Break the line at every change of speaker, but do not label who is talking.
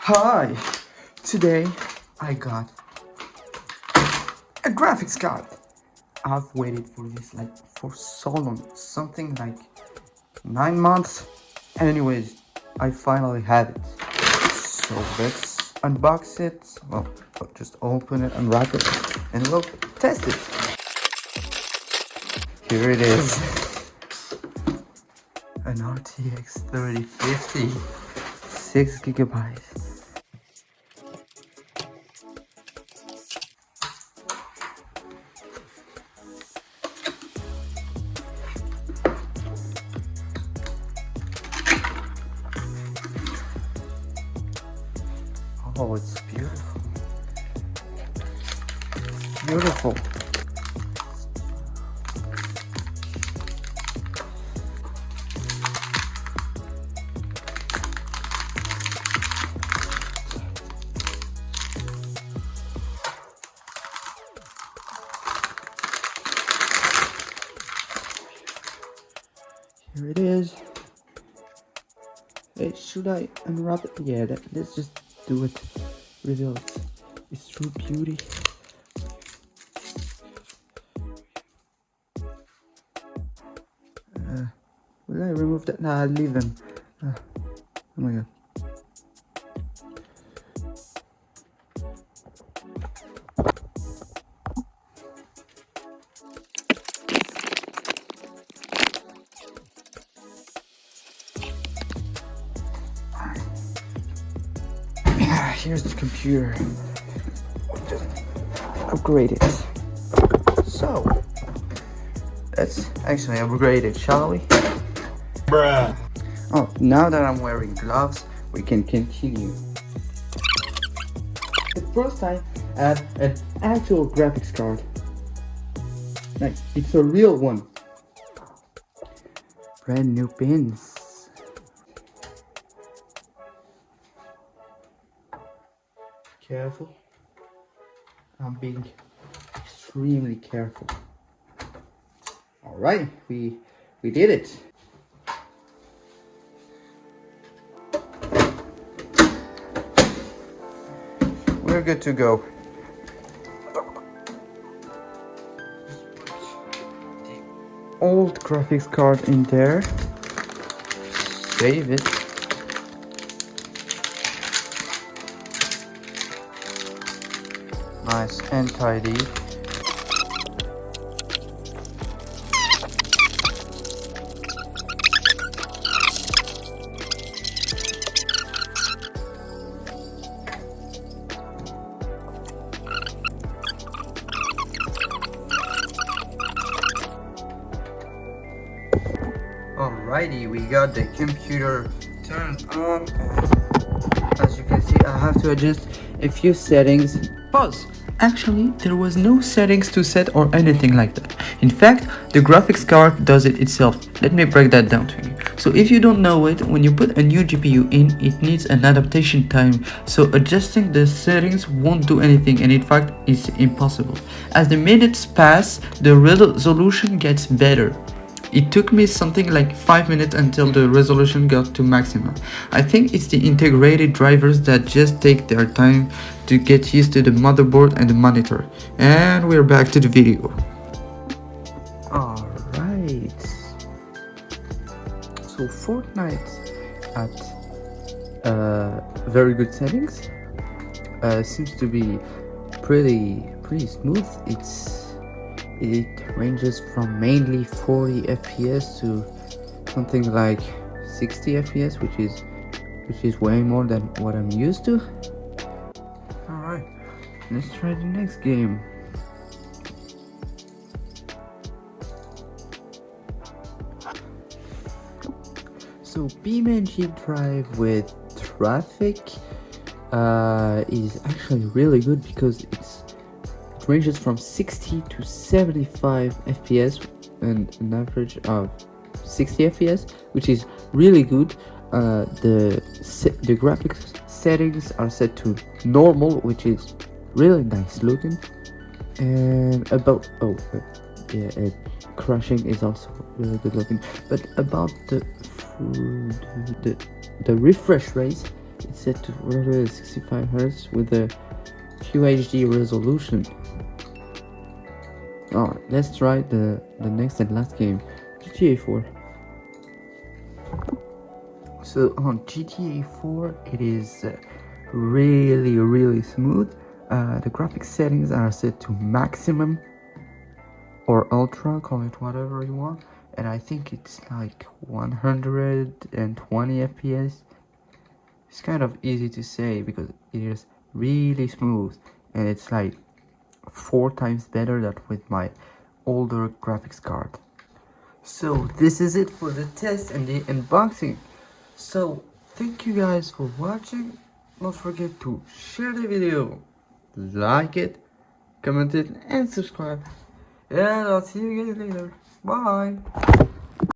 Hi! Today I got a graphics card. I've waited for this for so long, something like 9 months. Anyways, I finally had it. So let's unbox it. Well, I'll just open it, unwrap it, and we'll test it. Here it is. An RTX 3050, 6 gigabytes. Oh, it's beautiful. Beautiful. Here it is. Hey, should I unwrap it? Yeah, let's just do it. Reveal its true beauty. Will I remove that? Nah, I'll leave them. Oh my god. Here's the computer. Just upgrade it. So, let's actually upgrade it, shall we?
Bruh.
Oh, now that I'm wearing gloves, we can continue. The first time I have an actual graphics card. Like, it's a real one. Brand new pins. Careful. I'm being extremely careful. All right, we did it. We're good to go. The old graphics card in there. Save it. Nice and tidy. Alrighty, we got the computer turned on. As you can see, I have to adjust a few settings. Pause. Actually, there was no settings to set or anything like that. In fact, the graphics card does it itself. Let me break that down to you. So if you don't know it, when you put a new GPU in, it needs an adaptation time. So adjusting the settings won't do anything, and in fact, it's impossible. As the minutes pass, the resolution gets better. It took me something like 5 minutes until the resolution got to maximum. I think it's the integrated drivers that just take their time to get used to the motherboard and the monitor. And we're back to the video. Alright. So Fortnite at very good settings. Seems to be pretty smooth. It ranges from mainly 40 FPS to something like 60 FPS, which is way more than what I'm used to. Alright, let's try the next game. So BeamNG Drive with traffic is actually really good because it ranges from 60 to 75 FPS and an average of 60 FPS, which is really good. The graphics settings are set to normal, which is really nice looking. And crashing is also really good looking. But about the refresh rate, It's set to 65 Hz with a QHD resolution. Alright, let's try the next and last game, GTA 4. So on GTA 4 it is really smooth. The graphics settings are set to maximum or ultra, call it whatever you want, and I think it's like 120 FPS. It's kind of easy to say because it is really smooth, and it's like 4 times better than with my older graphics card. So this is it for the test and the unboxing. So thank you guys for watching. Don't forget to share the video, like it, comment it, and subscribe. And I'll see you guys later. Bye.